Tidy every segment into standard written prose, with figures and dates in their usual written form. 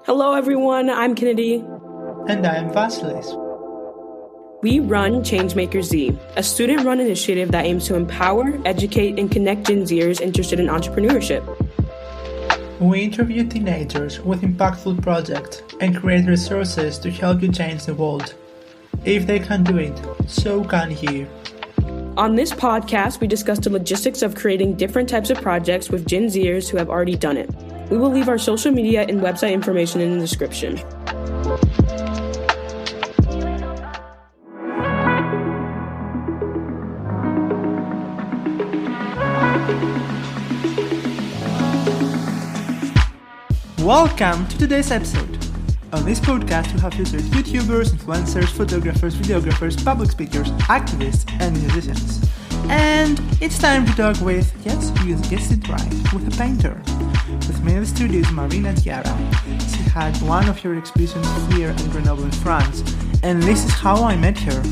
Hello everyone, I'm Kennedy. And I'm Vasilis. We run Changemakers Z, a student-run initiative that aims to empower, educate, and connect Gen Zers interested in entrepreneurship. We interview teenagers with impactful projects and create resources to help you change the world. If they can do it, so can you. On this podcast, we discuss the logistics of creating different types of projects with Gen Zers who have already done it. We will leave our social media and website information in the description. Welcome to today's episode. On this podcast, we have featured YouTubers, influencers, photographers, videographers, public speakers, activists, and musicians. And it's time to talk with, yes, you guessed it right, with a painter. With me in the studio is Marina Tziara. She had one of her exhibitions here in Grenoble in France, and this is how I met her.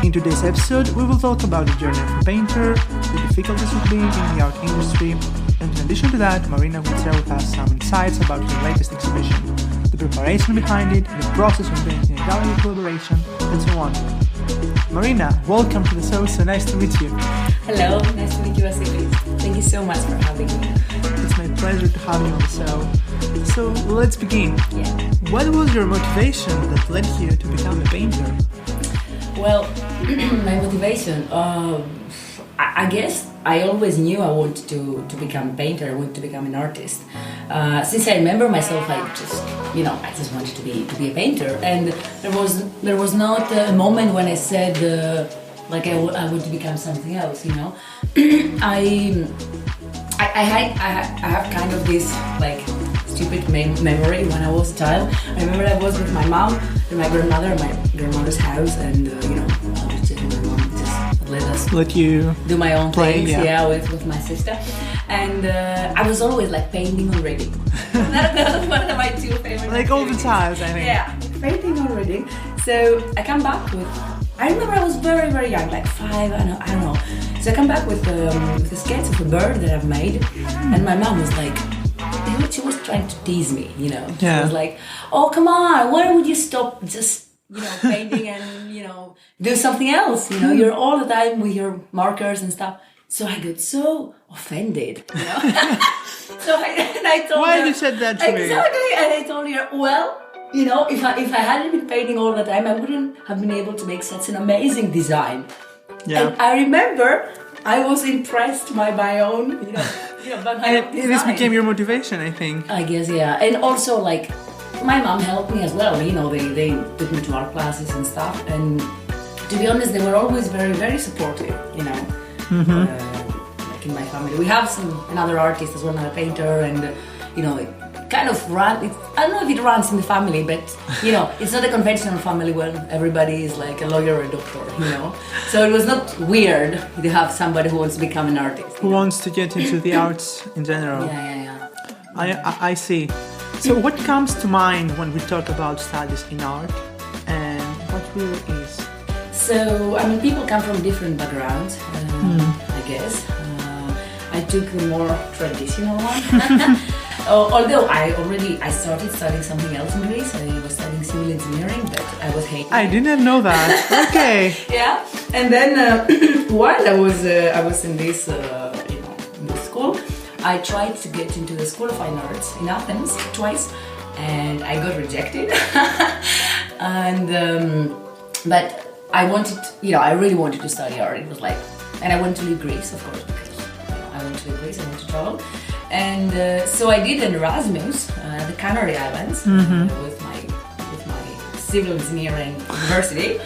In today's episode, we will talk about the journey of a painter, the difficulties of being in the art industry, and in addition to that, Marina will share with us some insights about her latest exhibition, the preparation behind it, the process of being in a gallery collaboration, and so on. Marina, welcome to the show, so nice to meet you. Hello, nice to meet you, Vasilis. Thank you so much for having me. It's my pleasure to have you on the show. So let's begin. Yeah. What was your motivation that led you to become a painter? Well, my motivation, I guess I always knew I wanted to become a painter, I wanted to become an artist. Since I remember myself, I just wanted to be a painter, and there was not a moment when I said I want to become something else. I have kind of this stupid memory when I was a child. I remember I was with my mom and my grandmother at my grandmother's house, and my mom just let you do my own play, things, with my sister, and I was always painting or reading. that was one of my two favorite. All the times, I think. Yeah, painting or reading. So I come back with. I remember I was very, very young, 5, I don't know. So I come back with a sketch of a bird that I've made, and my mom was she was trying to tease me, Yeah. She was like, "Oh, come on, why would you stop just, painting and, do something else? You're all the time with your markers and stuff." So I got so offended, So I told Why her, you said that to me? Exactly, and I told her, well, if I hadn't been painting all the time, I wouldn't have been able to make such an amazing design. Yeah. And I remember I was impressed by my own, by my own design. This became your motivation, I think. I guess, yeah. And also, my mom helped me as well. They took me to art classes and stuff. And to be honest, they were always very, very supportive, in my family. We have another artist as well, another painter, and, it kind of I don't know if it runs in the family, but, it's not a conventional family where everybody is a lawyer or a doctor, So it was not weird to have somebody who wants to become an artist. Who wants to get into the arts in general. Yeah. I see. So what comes to mind when we talk about studies in art, and what really is? So, people come from different backgrounds, I guess. I took the more traditional one. Although I started studying something else in Greece. I was studying civil engineering, but I was hating I didn't know that. Okay. Yeah, and then while I was in this in this school, I tried to get into the School of Fine Arts in Athens twice, and I got rejected. And but I wanted, I really wanted to study art. It was and I wanted to leave Greece, of course, because I want to leave Greece, I want to travel. And so I did an Erasmus at the Canary Islands with my civil engineering university,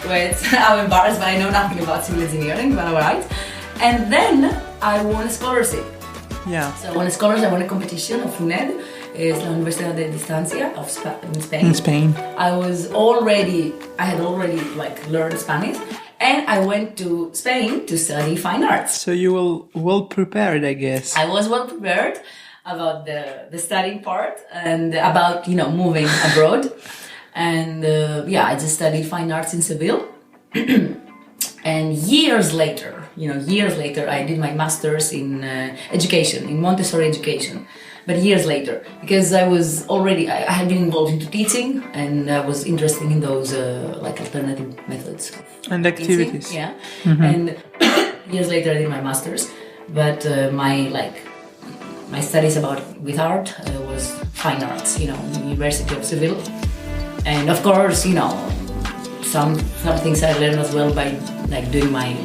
which I'm embarrassed, but I know nothing about civil engineering, but alright. And then I won a scholarship. Yeah. So I won a scholarship, I won a competition of UNED, is la Universidad de Distancia in Spain. In Spain. I had already learned Spanish. And I went to Spain to study fine arts. So you were well prepared, I guess. I was well prepared about the studying part and about, moving abroad. And I just studied fine arts in Seville. And years later, I did my master's in education, in Montessori education. but years later, because I had been involved into teaching, and I was interested in those like alternative methods and activities. Teaching, yeah. And years later, I did my master's, but my studies with art was fine arts, University of Seville, and of course, some things I learned as well by like doing my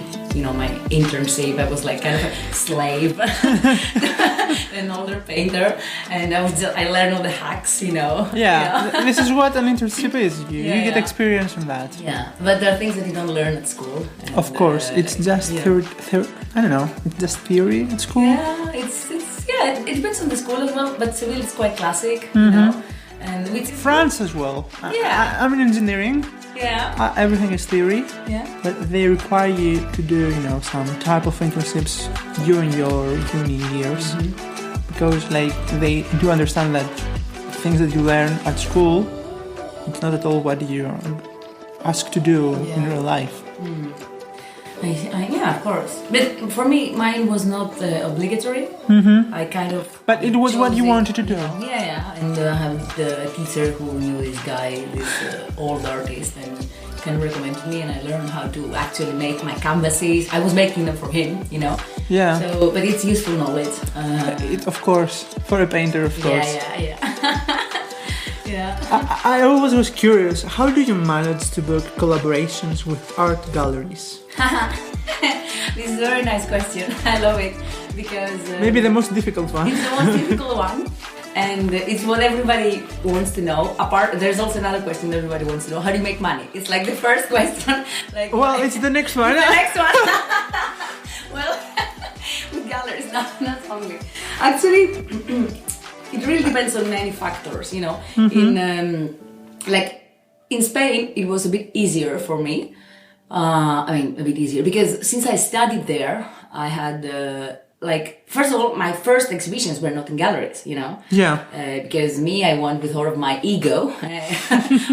internship. I was like kind of a slave, an older painter, and I learned all the hacks, Yeah, this is what an internship is. You get experience from that. Yeah, but there are things that you don't learn at school. And, of course, it's just I don't know. It's just theory at school. Yeah, it depends on the school as well. But Seville is quite classic, and France as well. Yeah, I'm in engineering. Yeah. Everything is theory. Yeah. But they require you to do, some type of internships during your uni years, because like they do understand that things that you learn at school, it's not at all what you're asked to do in real life. Yeah, of course. But for me, mine was not obligatory. I kind of. But it was what you wanted to do. Yeah. And I have the teacher who knew this guy, this old artist, and kind of recommended me, and I learned how to actually make my canvases. I was making them for him, Yeah. So, but it's useful knowledge. Of course, for a painter, of course. Yeah. Yeah. I always was curious, how do you manage to book collaborations with art galleries? This is a very nice question. I love it because maybe the most difficult one. It's the most difficult one, and it's what everybody wants to know. There's also another question that everybody wants to know: how do you make money? It's like the first question. It's the next one. The next one. Well, with galleries, not only. Actually, it really depends on many factors. In Spain, it was a bit easier for me. A bit easier because since I studied there, I had first of all, my first exhibitions were not in galleries, Yeah. Because I went with all of my ego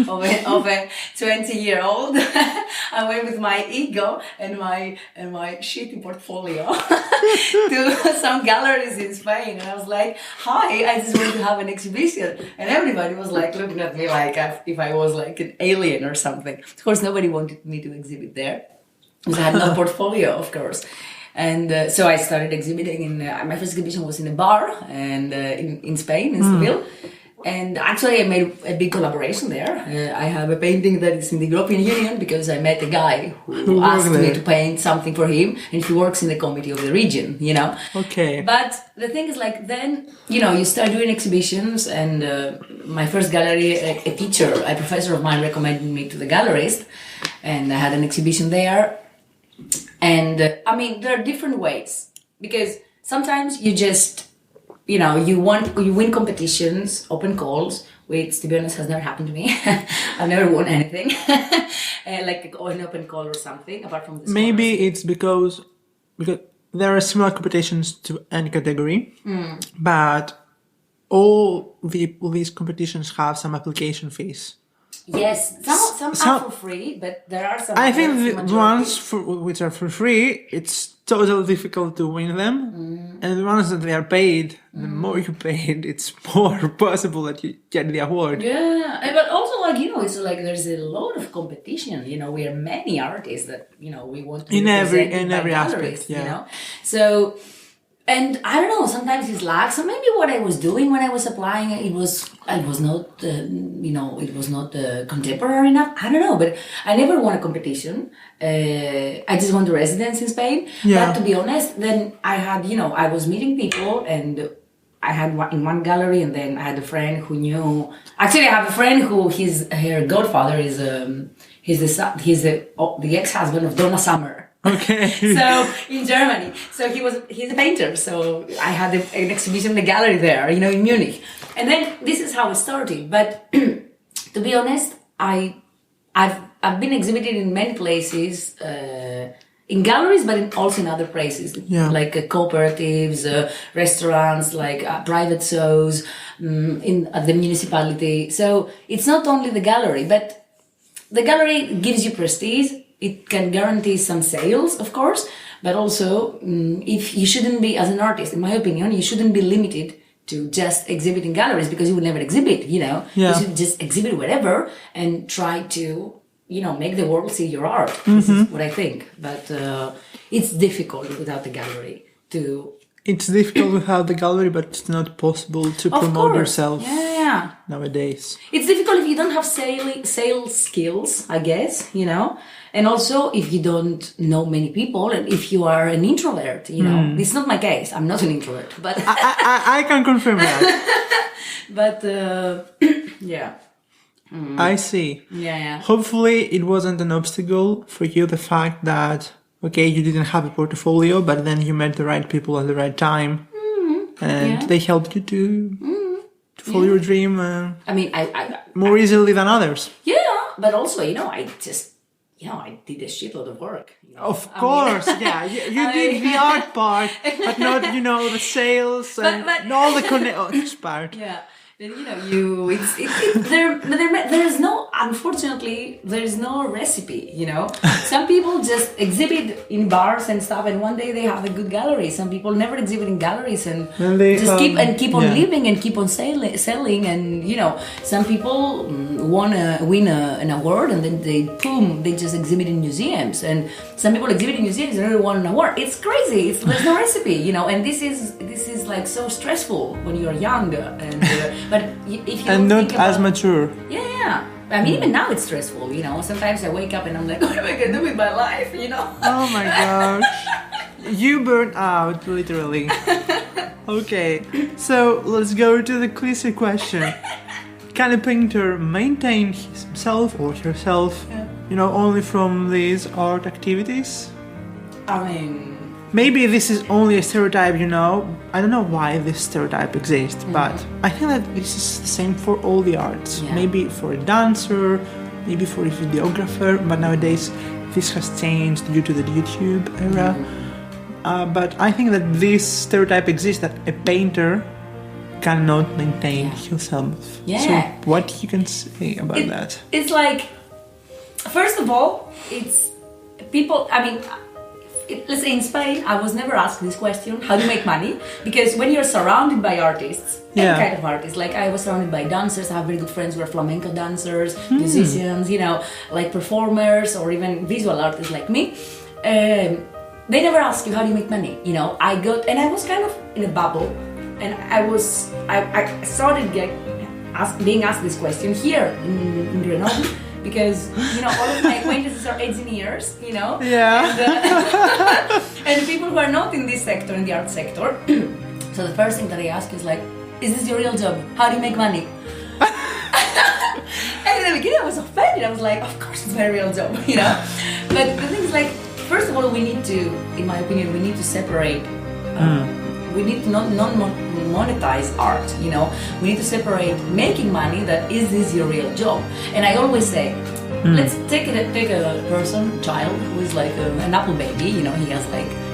of a 20-year-old. I went with my ego and my shitty portfolio to some galleries in Spain, and I was like, "Hi, I just want to have an exhibition," and everybody was like looking at me like if I was like an alien or something. Of course, nobody wanted me to exhibit there because I had no portfolio, of course. And so I started exhibiting my first exhibition was in a bar and in Spain, in Seville. And actually I made a big collaboration there. I have a painting that is in the European Union because I met a guy who asked me to paint something for him, and he works in the committee of the region, Okay. But the thing is then, you start doing exhibitions, and my first gallery, a professor of mine recommended me to the gallerist, and I had an exhibition there. And there are different ways, because sometimes you just, you win competitions, open calls, which to be honest has never happened to me. I've never won anything, like an open call or something, apart from this. Maybe it's because there are similar competitions to any category, but all these competitions have some application fees. Yes, some are for free, but there are some. I think the ones which are for free, it's totally difficult to win them, and the ones that they are paid, the more you paid, it's more possible that you get the award. Yeah, but also it's like there's a lot of competition. We are many artists that we want to in every aspect. Yeah. So. And I don't know, sometimes it's lax. So maybe what I was doing when I was applying, it was not contemporary enough. I don't know, but I never won a competition. I just won the residence in Spain. Yeah. But to be honest, then I had, I was meeting people, and I had in one gallery, and then I had a friend who knew. Actually, I have a friend who her godfather is he's the ex-husband of Donna Summer. Okay. So in Germany, he's a painter. So I had an exhibition in the gallery there, in Munich, and then this is how it started. But to be honest, I've been exhibited in many places, in galleries, but also in other places, like cooperatives, restaurants, like private shows, at the municipality. So it's not only the gallery, but the gallery gives you prestige. It can guarantee some sales, of course, but also if you shouldn't be, as an artist, in my opinion, you shouldn't be limited to just exhibit in galleries because you would never exhibit, Yeah. You should just exhibit wherever and try to, make the world see your art. This is what I think. But it's difficult without the gallery to... It's difficult without the gallery, but it's not possible to promote yourself nowadays. It's difficult if you don't have sales skills, I guess, And also if you don't know many people and if you are an introvert, It's not my case. I'm not an introvert, but... I can confirm that. But, yeah. I see. Yeah. Hopefully it wasn't an obstacle for you, the fact that, okay, you didn't have a portfolio, but then you met the right people at the right time. And they helped you to follow your dream I more easily than others. Yeah, but also, I just, I did a shitload of work. Of course, you did the art part, but not, the sales and all the connections part. Yeah. There's no, unfortunately, there's no recipe, Some people just exhibit in bars and stuff, and one day they have a good gallery. Some people never exhibit in galleries and just keep on living and keep on selling. And, some people want to win an award and then they just exhibit in museums. And some people exhibit in museums and never won an award. It's crazy. There's no recipe, And this is like so stressful when you're young but if you and not as mature. Yeah. I mean, even now it's stressful, Sometimes I wake up and I'm like, what am I going to do with my life, Oh my gosh. You burn out, literally. Okay, so let's go to the cliche question. Can a painter maintain himself or herself, only from these art activities? I mean... Maybe this is only a stereotype, I don't know why this stereotype exists, but I think that this is the same for all the arts. Yeah. Maybe for a dancer, maybe for a videographer, but nowadays this has changed due to the YouTube era. But I think that this stereotype exists, that a painter cannot maintain himself. Yeah. So what you can say about that? It's like, first of all, it's people, let's say in Spain, I was never asked this question, how do you make money? Because when you're surrounded by artists, any kind of artists, like I was surrounded by dancers, I have very good friends who are flamenco dancers, musicians, like performers or even visual artists like me. They never ask you, how do you make money? I was kind of in a bubble, and I started being asked this question here in Grenoble. Because, all of my acquaintances are engineers, Yeah. And people who are not in this sector, in the art sector. So the first thing that I ask is like, is this your real job? How do you make money? And in the beginning I was offended. I was like, of course it's my real job, But the thing is like, first of all, we need to, in my opinion, we need to separate. We need to not monetize art, We need to separate making money, that is this your real job? And I always say, let's take a child who is like an apple baby, he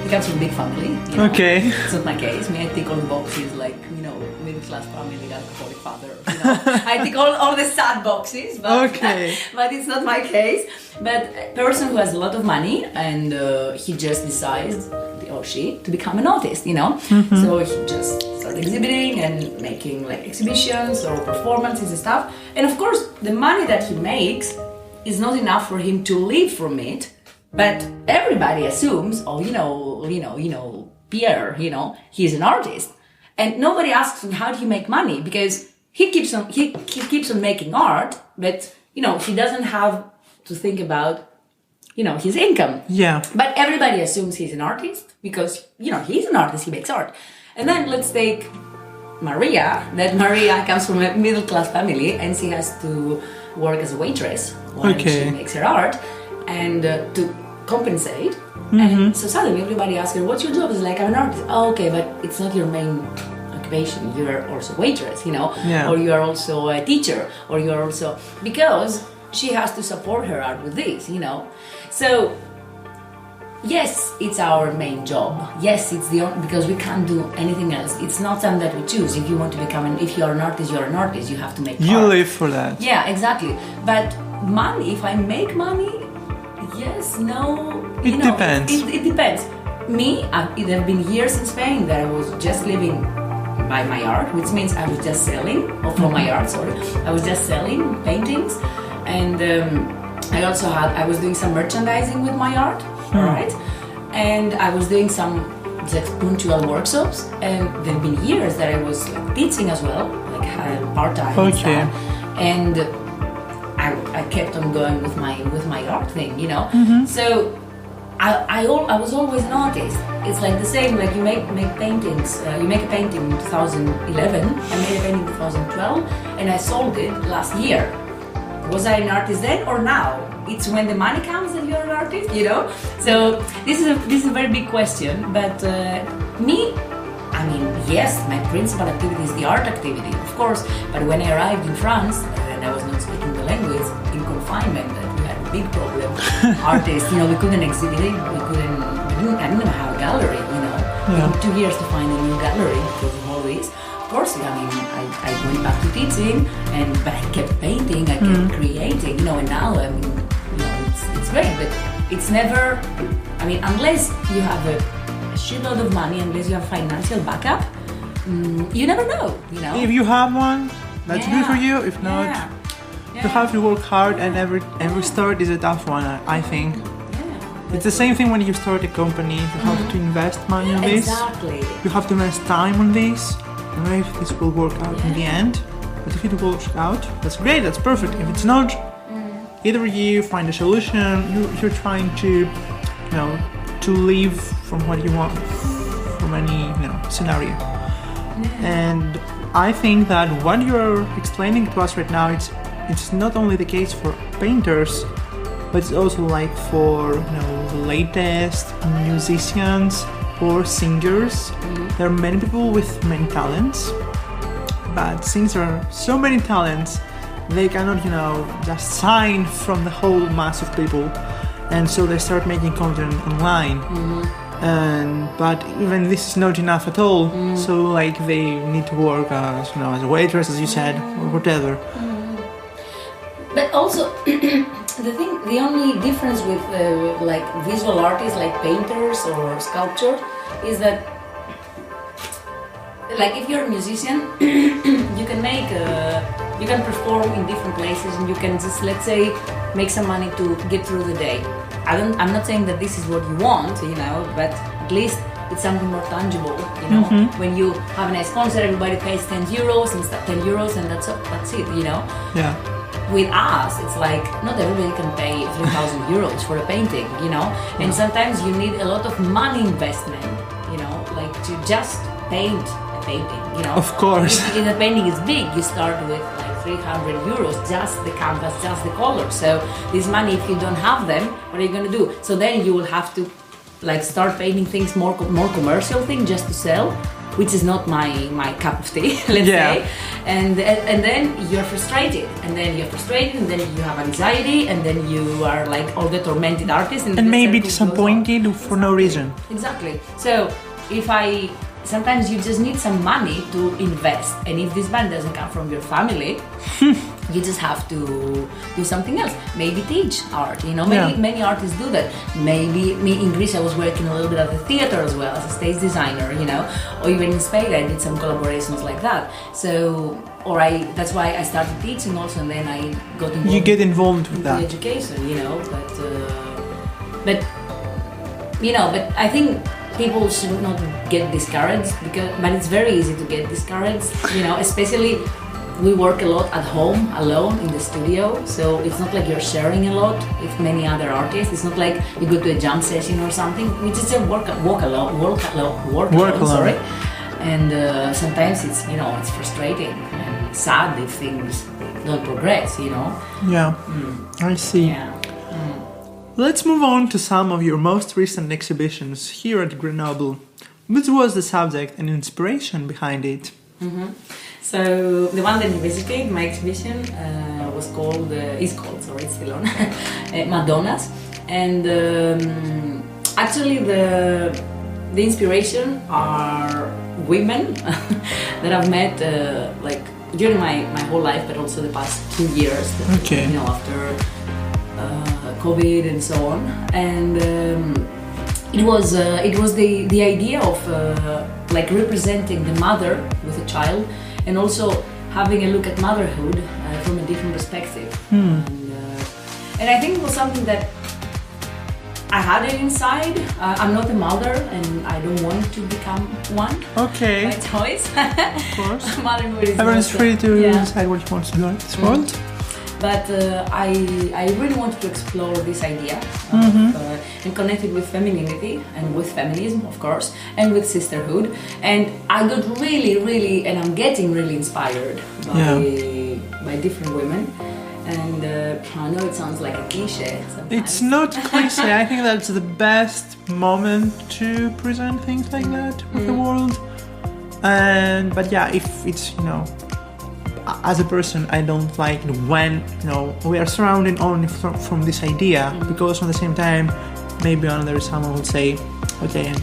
comes from a big family. Okay. It's not my case. I tick all the boxes, like, middle class family, alcoholic father, I tick all the sad boxes, but, but it's not my case. But a person who has a lot of money and he just decides, or she, to become an artist, So he just started exhibiting and making like exhibitions or performances and stuff. And of course, the money that he makes is not enough for him to live from it. But everybody assumes, Pierre, he's an artist, and nobody asks him how do you make money, because he keeps on making art, but he doesn't have to think about his income. Yeah. But everybody assumes he's an artist because, he's an artist, he makes art. And then let's take Maria. That Maria comes from a middle-class family and she has to work as a waitress while she makes her art and to compensate. And so suddenly everybody asks her, what's your job? It's like, I'm an artist. Oh, okay, but it's not your main occupation. You're also a waitress, or you are also a teacher, or you are also... Because she has to support her art with this, So, yes, it's our main job. Yes, it's because we can't do anything else. It's not something that we choose. If you want to if you're an artist, you're an artist. You have to make You art. live for that. Yeah, exactly. But money, if I make money, yes, no. It depends. It depends. Me, there have been years in Spain that I was just living by my art, which means I was just selling, or for my art, sorry, I was just selling paintings, and I was doing some merchandising with my art, right? And I was doing some like punctual workshops, and there've been years that I was like teaching as well, like part-time and stuff. And I kept on going with my art thing, you know. So I was always an artist. It's like the same, like you make paintings. You make a painting in 2011. I made a painting in 2012, and I sold it last year. Was I an artist then or now? It's when the money comes that you're an artist, you know. So this is a very big question. But me, I mean, yes, my principal activity is the art activity, of course. But when I arrived in France and I was not speaking the language in confinement, we had a big problem. Artists, you know, we couldn't exhibit it. I didn't have a gallery, you know. It took 2 years to find a new gallery because of all this. Of course, I mean, I went back to teaching, but I kept painting, I kept creating, you know. And now, I mean, you know, it's great, but it's never. I mean, unless you have a shitload of money, unless you have financial backup, you never know, you know. If you have one, that's good for you. If not, you have to work hard, and every start is a tough one, I think. It's the same thing when you start a company. You have to invest money on this. Exactly. You have to invest time on this. I don't know if this will work out in the end, but if it will work out, that's great. That's perfect. If it's not, either you find a solution. You're trying to, you know, to live from what you want from any, you know, scenario. And I think that what you're explaining to us right now, it's not only the case for painters, but it's also like for, you know, the latest musicians or singers. There are many people with many talents, but since there are so many talents, they cannot, you know, just sign from the whole mass of people, and so they start making content online. But even this is not enough at all. So like they need to work as, you know, as a waitress, as you said, or whatever. But also, the only difference with like visual artists, like painters or sculptors, is that, like, if you're a musician, you can perform in different places, and you can just, let's say, make some money to get through the day. I'm not saying that this is what you want, you know, but at least it's something more tangible, you know. When you have a nice concert, everybody pays 10 euros and stuff, 10 euros, and that's it, you know. Yeah. With us, it's like not everybody can pay 3,000 euros for a painting, you know. And sometimes you need a lot of money investment, you know, like to just paint a painting, you know. Of course. If the painting is big, you start with like 300 euros, just the canvas, just the color. So this money, if you don't have them, what are you going to do? So then you will have to like start painting things more commercial things just to sell, which is not my cup of tea, let's say. And then you're frustrated, and then you have anxiety, and then you are like all the tormented artist, and maybe disappointed for no reason. Exactly. So sometimes you just need some money to invest, and if this money doesn't come from your family, you just have to do something else. Maybe teach art, you know. Many artists do that. Maybe me in Greece, I was working a little bit at the theater as well as a stage designer, you know. Or even in Spain, I did some collaborations like that. So, that's why I started teaching also, and then I got involved. You get involved with that education, you know. But I think people should not get discouraged but it's very easy to get discouraged, you know, especially. We work a lot at home, alone, in the studio, so it's not like you're sharing a lot with many other artists. It's not like you go to a jam session or something. We just work alone, sorry. And sometimes it's, you know, it's frustrating and sad if things don't progress, you know. Yeah, I see. Yeah. Let's move on to some of your most recent exhibitions here at Grenoble. What was the subject and inspiration behind it? So the one that you visited, my exhibition, is called, it's still on, Madonnas. And actually the inspiration are women that I've met like during my whole life, but also the past 2 years, Okay. You know, after COVID and so on. And it was the idea of like representing the mother with a child, and also having a look at motherhood from a different perspective. And I think it was something that I had it inside. I'm not a mother, and I don't want to become one. Okay. By choice. Of course. Motherhood is Everyone's not, free to yeah. decide what he wants to do in this world. But I really wanted to explore this idea and connect it with femininity and with feminism, of course, and with sisterhood. And I got really, and I'm getting really inspired by different women. And I know it sounds like a cliche sometimes. It's not cliche. I think that's the best moment to present things like that with the world. But yeah, if it's, as a person, I don't like when, we are surrounded only from this idea, because at the same time, maybe another someone would say, okay,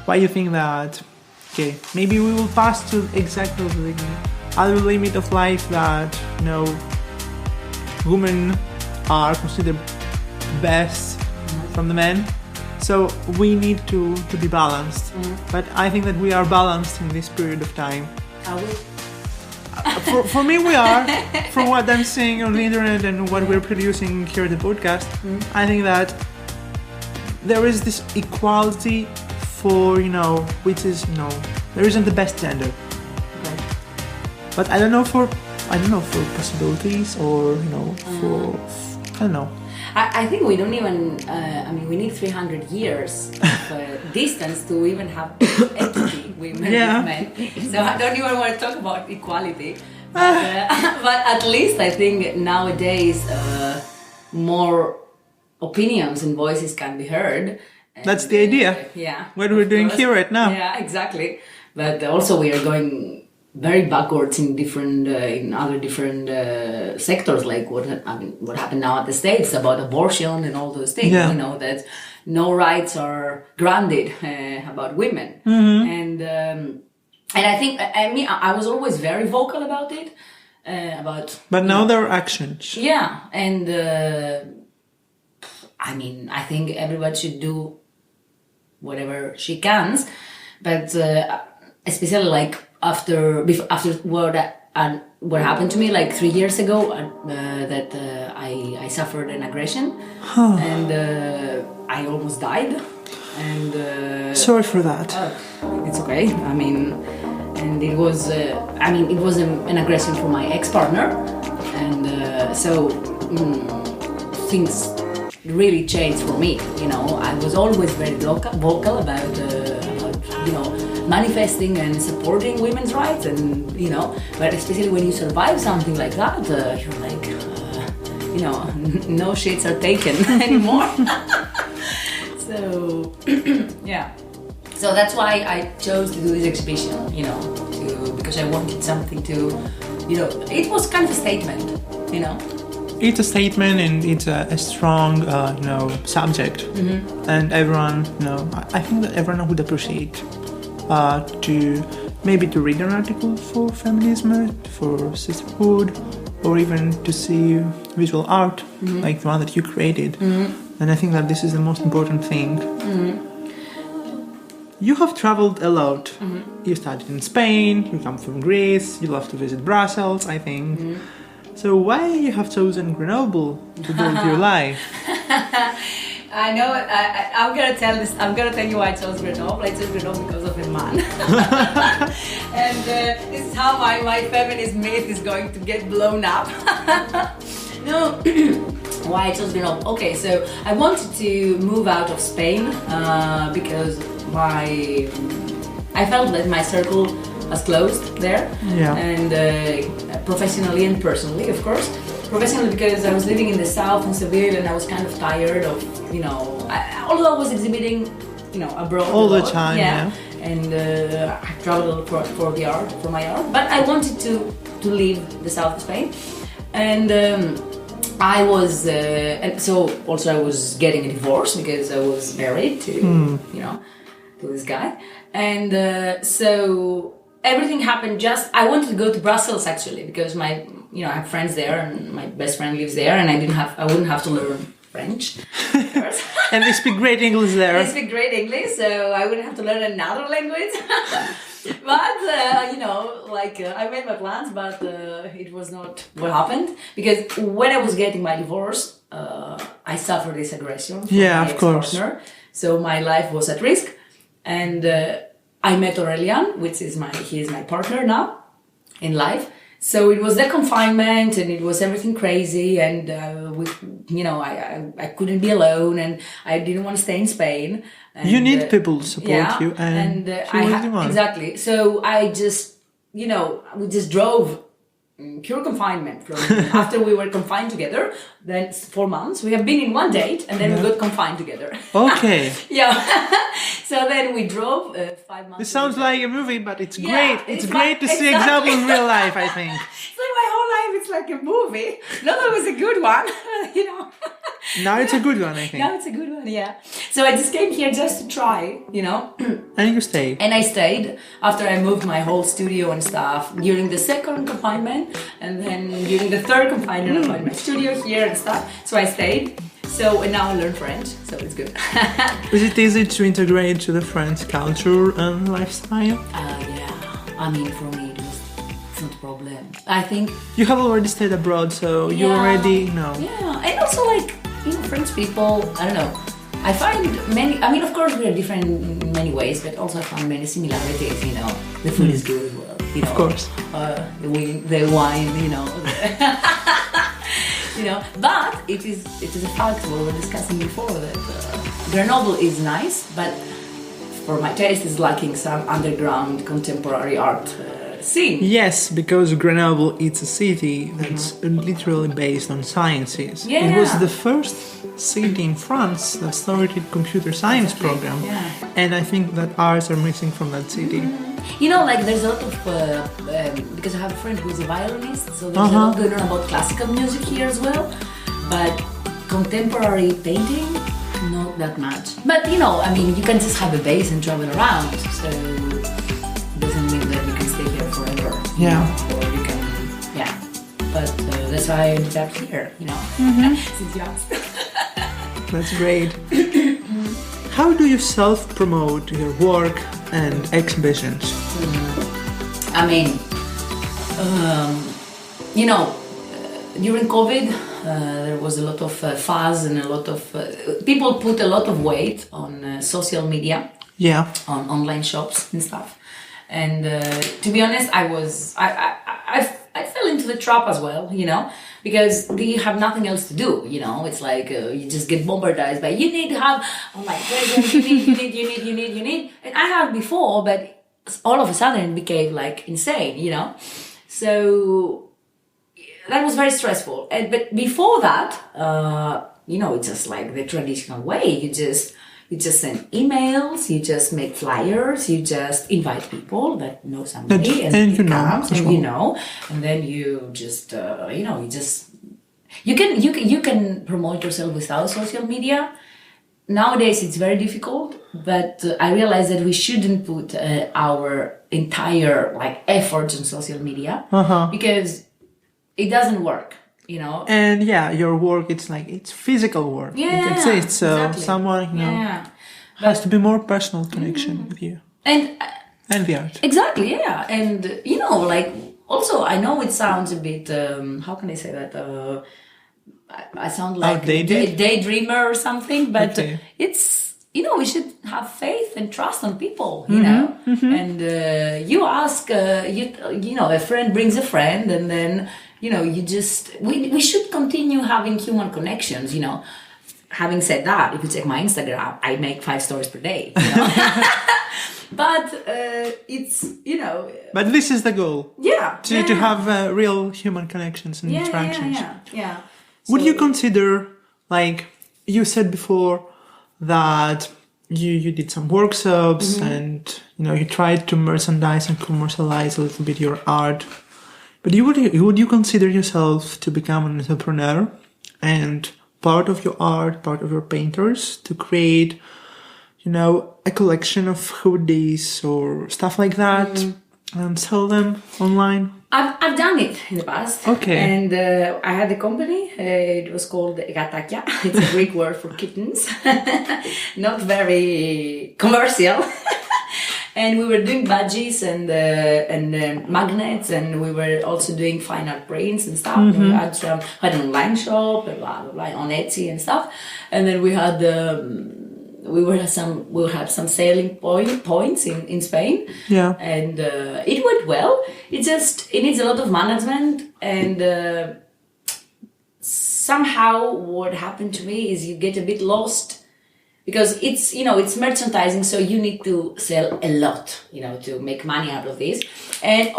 why you think that? Okay, maybe we will pass to exactly the other limit of life that, women are considered best from the men. So we need to be balanced. But I think that we are balanced in this period of time. Are we? For me, we are. From what I'm seeing on the internet and what we're producing here at the podcast, I think that there is this equality for, which is, there isn't the best gender. Okay. But I don't know for possibilities or, for, I don't know. I think we don't even, we need 300 years of distance to even have equity, women and men. So I don't even want to talk about equality. But at least I think nowadays more opinions and voices can be heard. And, that's the idea. Yeah. What we're doing here right now. Yeah, exactly. But also we are going very backwards in different in other different sectors, like what happened now at the States about abortion and all those things. Yeah. You know that no rights are granted about women, and I think I was always very vocal about it. But now there are actions. Yeah, and I think everybody should do whatever she can, but especially like after what happened to me like 3 years ago, that I suffered an aggression and I almost died. And sorry for that. It's okay. And it was an aggression from my ex-partner, and so things really changed for me. I was always very vocal about manifesting and supporting women's rights, and but especially when you survive something like that, you're like no shits are taken anymore. So yeah, so that's why I chose to do this exhibition, because I wanted something to, it was kind of a statement, It's a statement, and it's a strong, subject, and everyone, I think that everyone would appreciate to read an article for feminism, for sisterhood, or even to see visual art like the one that you created. And I think that this is the most important thing. You have traveled a lot. You studied in Spain, you come from Greece, you love to visit Brussels, I think. So why you have chosen Grenoble to build your life? I know. I'm gonna tell this. I'm gonna tell you why I chose Grenoble. I chose Grenoble because of a man, and this is how my feminist myth is going to get blown up. No, why I chose Grenoble? Okay, so I wanted to move out of Spain because I felt that my circle was closed there, and professionally and personally, of course. Professionally because I was living in the south in Seville, and I was kind of tired of, although I was exhibiting, abroad all the time, and I traveled for my art, but I wanted to leave the south of Spain, and I was, and so also I was getting a divorce because I was married to, to this guy, and so everything happened I wanted to go to Brussels actually because I have friends there and my best friend lives there, and I wouldn't have to learn French, of course. And they speak great English there. They speak great English, so I wouldn't have to learn another language. But, I made my plans, but it was not what happened. Because when I was getting my divorce, I suffered this aggression from my ex-partner. So my life was at risk. And I met Aurelian, he is my partner now in life. So it was the confinement and it was everything crazy and I couldn't be alone and I didn't want to stay in Spain. And, you need people to support you and exactly. So I just, we just drove pure confinement from after we were confined together, then 4 months. We have been in one date and then we got confined together. Okay. Yeah. So then we drove 5 months. This sounds like a movie, but it's great. It's great to see examples in real life, I think. It's like my whole life, it's like a movie. Not always a good one, Now it's a good one, I think. Now it's a good one, yeah. So I just came here just to try, And you stayed. And I stayed after I moved my whole studio and stuff during the second confinement. And then during the third confinement, I found my studio here and stuff. So I stayed. And now I learn French, so it's good. Is it easy to integrate to the French culture and lifestyle? Yeah. I mean, for me, it's not a problem. I think... You have already stayed abroad, so you already know. Yeah, and also French people, I don't know. I find of course we are different in many ways, but also I found many similarities, The food is good as well, Of course. The wine, But it is a fact we were discussing before that Grenoble is nice, but for my taste is lacking some underground contemporary art scene. Yes, because Grenoble is a city that's literally based on sciences. Yeah. It was the first city in France that started computer science program. Yeah. And I think that arts are missing from that city. There's a lot of, because I have a friend who's a violinist, so there's a lot going on about classical music here as well, but contemporary painting, not that much. But, you can just have a base and travel around, so it doesn't mean that you can stay here forever. Yeah. Or you can, but that's why I ended up here, since you asked. That's great. How do you self-promote your work and exhibitions? During COVID, there was a lot of fuzz and a lot of... people put a lot of weight on social media. Yeah. On online shops and stuff. And to be honest, I fell into the trap as well, because you have nothing else to do, It's like you just get bombarded by, you need to have online presence, you need. And I had before, but all of a sudden it became insane, So that was very stressful. But before that, it's just like the traditional way. You just send emails, you just make flyers, you just invite people that know somebody and comes, and then you just, you can promote yourself without social media. Nowadays it's very difficult, but I realize that we shouldn't put our entire efforts on social media because it doesn't work. And your work, it's physical work. It exists, so exactly. Someone, has to be more personal connection with you. And the art. Exactly, yeah. And, also, I know it sounds a bit, how can I say that? I sound like a daydreamer or something, but it's, we should have faith and trust on people, And you ask, a friend brings a friend, and then... we should continue having human connections, Having said that, if you check my Instagram, I make 5 stories per day, But it's, But this is the goal. Yeah. To have real human connections and interactions. Yeah. Would you consider, you said before that you did some workshops and, you tried to merchandise and commercialize a little bit your art. But would you consider yourself to become an entrepreneur and part of your art, part of your painters to create, a collection of hoodies or stuff like that and sell them online? I've done it in the past. Okay. And I had a company. It was called Gatakia. It's a Greek word for kittens. Not very commercial. And we were doing badges and magnets, and we were also doing fine art prints and stuff. And we had an online shop, and blah, blah, blah, on Etsy and stuff. And then we had have some selling points in Spain. Yeah. And it went well. It needs a lot of management, and somehow what happened to me is you get a bit lost because it's merchandising, so you need to sell a lot, to make money out of this. And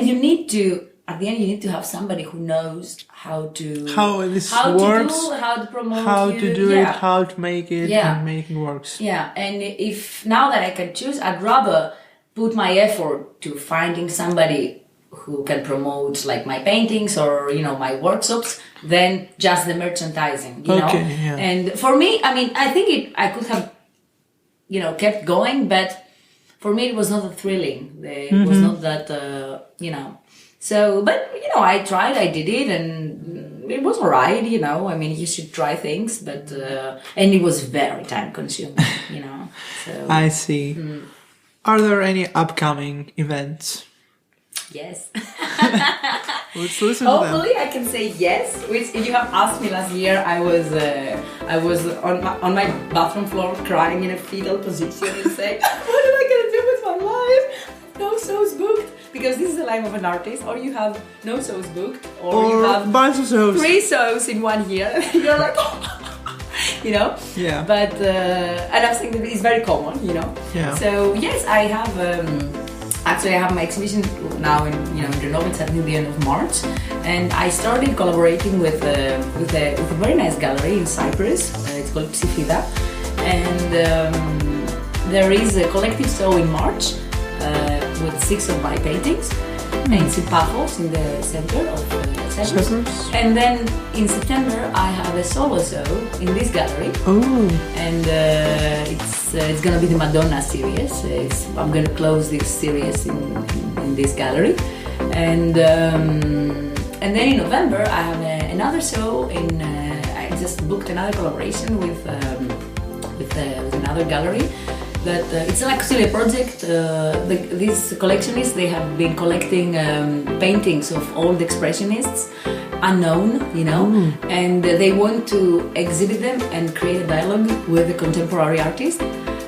you need to, at the end, you need to have somebody who knows how this works, how to promote, how to do it, how to make it, and make it works. Yeah, and if now that I can choose, I'd rather put my effort to finding somebody who can promote like my paintings or my workshops than just the merchandising. And for me, I think I could have kept going, but for me it was not that thrilling. It was not that So, but I tried, I did it, and it was alright. You should try things, but and it was very time consuming. So I see. Are there any upcoming events? Yes. Let's listen to them. Hopefully I can say yes, which if you have asked me last year, I was on my bathroom floor crying in a fetal position and saying, what am I going to do with my life? No shows booked. Because this is the life of an artist, or you have no shows booked, or you have bunch of shows. 3 shows in 1 year. You're like, Yeah. But and I'm saying that it's very common, Yeah. So yes, I have. Actually, I have my exhibition now in Grenoble. It's at the end of March, and I started collaborating with a very nice gallery in Cyprus. It's called Psyphida, and there is a collective show in March. With 6 of my paintings, and it's in Paphos, in the center of Cyprus. And then in September I have a solo show in this gallery. Oh! And it's gonna be the Madonna series. I'm gonna close this series in this gallery, and then in November I have another show in. I just booked another collaboration with another gallery. But it's actually a project. These collectionists, they have been collecting paintings of old expressionists, unknown, and they want to exhibit them and create a dialogue with the contemporary artist.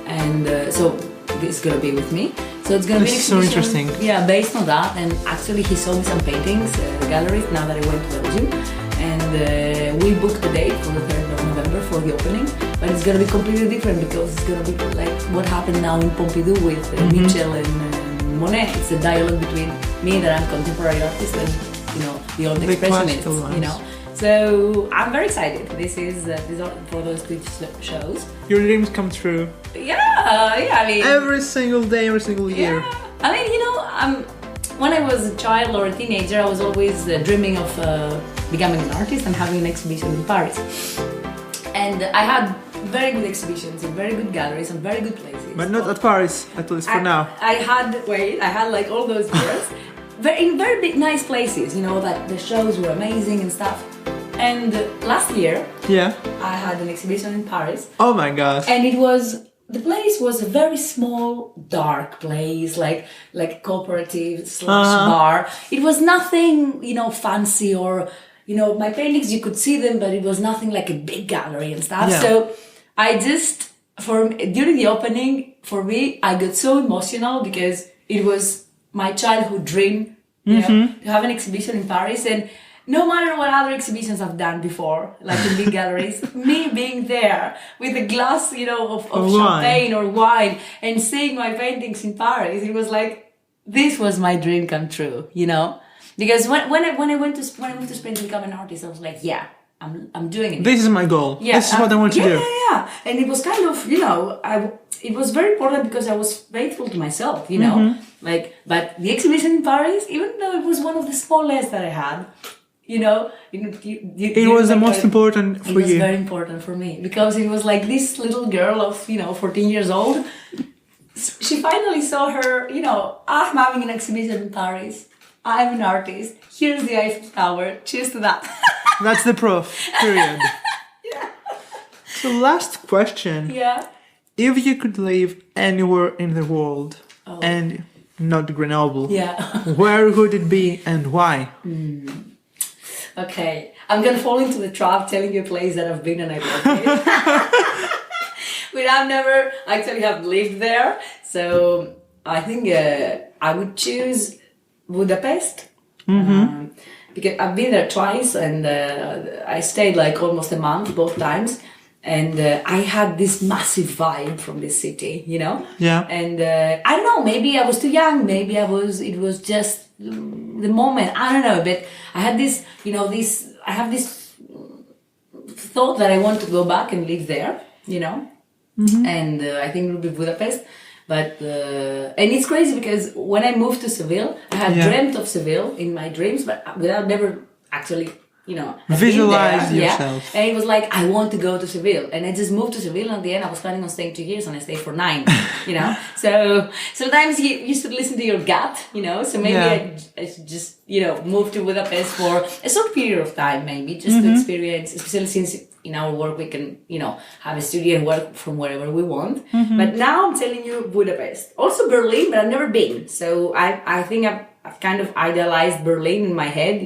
And so this is going to be with me. So it's going to be an exhibition, so interesting. Yeah, based on that. And actually, he showed me some paintings, galleries. Now that I went to Belgium, and we booked the date for the 3rd of November for the opening. But it's going to be completely different because it's going to be like what happened now in Pompidou with Mitchell and Monet. It's a dialogue between me, that I'm contemporary artist, and the old expressionists. So I'm very excited. These are for those 2 shows. Your dreams come true. Yeah. Every single day, every single year. When I was a child or a teenager, I was always dreaming of becoming an artist and having an exhibition in Paris. And I had very good exhibitions in very good galleries and very good places. But not at Paris, at least for now. I had like all those years in very big, nice places, that the shows were amazing and stuff. And last year, I had an exhibition in Paris. Oh my gosh. And the place was a very small, dark place, like cooperative / bar. It was nothing, fancy or, my paintings, you could see them, but it was nothing like a big gallery and stuff. Yeah. So I during the opening, for me, I got so emotional because it was my childhood dream, to have an exhibition in Paris. And no matter what other exhibitions I've done before, like in big galleries, me being there with a glass, of champagne or wine and seeing my paintings in Paris, it was like, this was my dream come true, Because when I went to Spain to become an artist, I was like, yeah, I'm doing it. This is my goal. Yeah, this is what I want to do. Yeah. And it was kind of, it was very important because I was faithful to myself, but the exhibition in Paris, even though it was one of the smallest that I had, it was the most important for you. It was very important for me because it was like this little girl of 14 years old she finally saw her, I'm having an exhibition in Paris. I'm an artist. Here's the Eiffel Tower. Cheers to that. That's the proof, period. Yeah. So last question. Yeah. If you could live anywhere in the world and not Grenoble, where would it be and why? Okay, I'm gonna fall into the trap telling you a place that I've been and I love it. But I've never actually have lived there. So I think I would choose Budapest. Because I've been there twice and I stayed like almost a month both times. And I had this massive vibe from this city, Yeah. And I don't know, maybe I was too young, maybe it was just the moment, I don't know, but I had this, I have this thought that I want to go back and live there, and I think it would be Budapest. But, and it's crazy because when I moved to Seville, I had dreamt of Seville in my dreams, but without never actually, visualize yourself. And it was like, I want to go to Seville. And I just moved to Seville, and at the end I was planning on staying 2 years and I stayed for 9, So sometimes you should listen to your gut, so maybe I should just, move to Budapest for a short period of time, maybe just to experience, especially since in our work we can, have a studio and work from wherever we want. But now I'm telling you Budapest. Also Berlin, but I've never been. So I think I've kind of idealized Berlin in my head,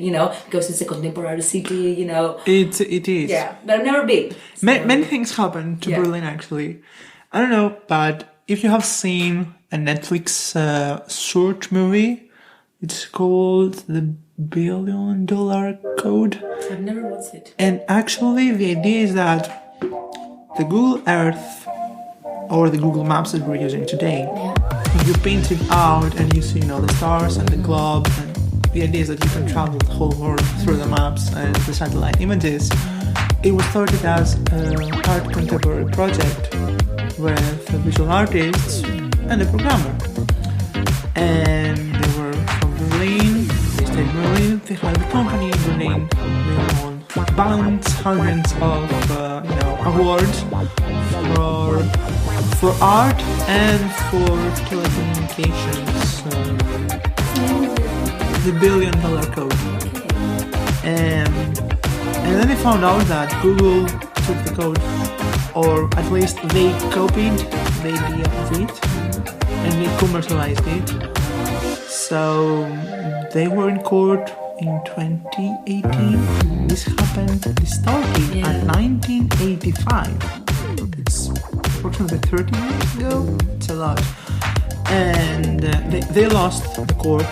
because it's a contemporary city, It is. Yeah, but I've never been. So. Many things happen to Berlin, actually. I don't know, but if you have seen a Netflix short movie, it's called The $1 Billion Code. I've never watched it. And actually, the idea is that the Google Earth or the Google Maps that we're using today, you paint it out and you see, the stars and the globe. And the idea is that you can travel the whole world through the maps and the satellite images. It was started as an art contemporary project with visual artists and a programmer. And they were from Berlin. They stayed in Berlin. They had a company in Berlin. They won hundreds of awards for art and for telecommunications. The $1 Billion Code. And then they found out that Google took the code, or at least they copied the idea of it and they commercialized it. So they were in court in 2018. This started at 1985. It's approximately 30 years ago. It's a lot. And they lost the court.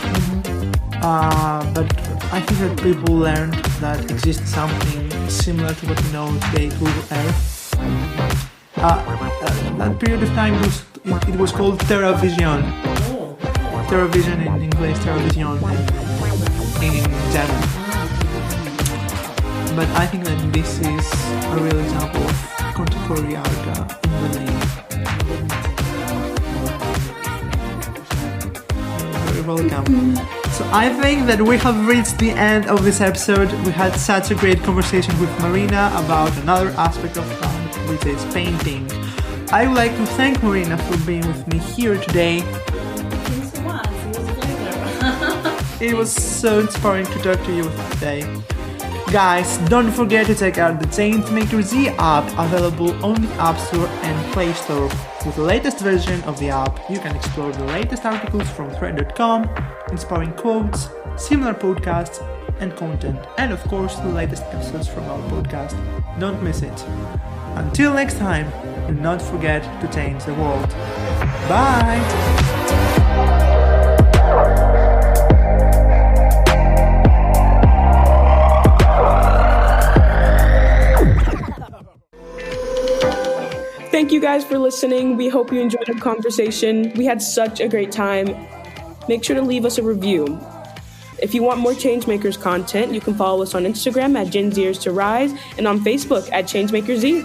But I think that people learned that exists something similar to what we know today, Google Earth. That period of time it was called TerraVision. TerraVision in English, TerraVision in German. But I think that this is a real example of contemporary art in Berlin. You're very welcome. So I think that we have reached the end of this episode. We had such a great conversation with Marina about another aspect of art, which is painting. I would like to thank Marina for being with me here today. Thanks so much. It was a pleasure. It was so inspiring to talk to you today. Guys, don't forget to check out the Changemaker Z app, available on the App Store and Play Store. With the latest version of the app, you can explore the latest articles from thread.com, inspiring quotes, similar podcasts and content, and of course the latest episodes from our podcast. Don't miss it. Until next time, do not forget to change the world. Bye! Thank you guys for listening. We hope you enjoyed our conversation. We had such a great time. Make sure to leave us a review. If you want more Changemakers content, you can follow us on Instagram at Gen Zers to Rise and on Facebook at Changemaker Z.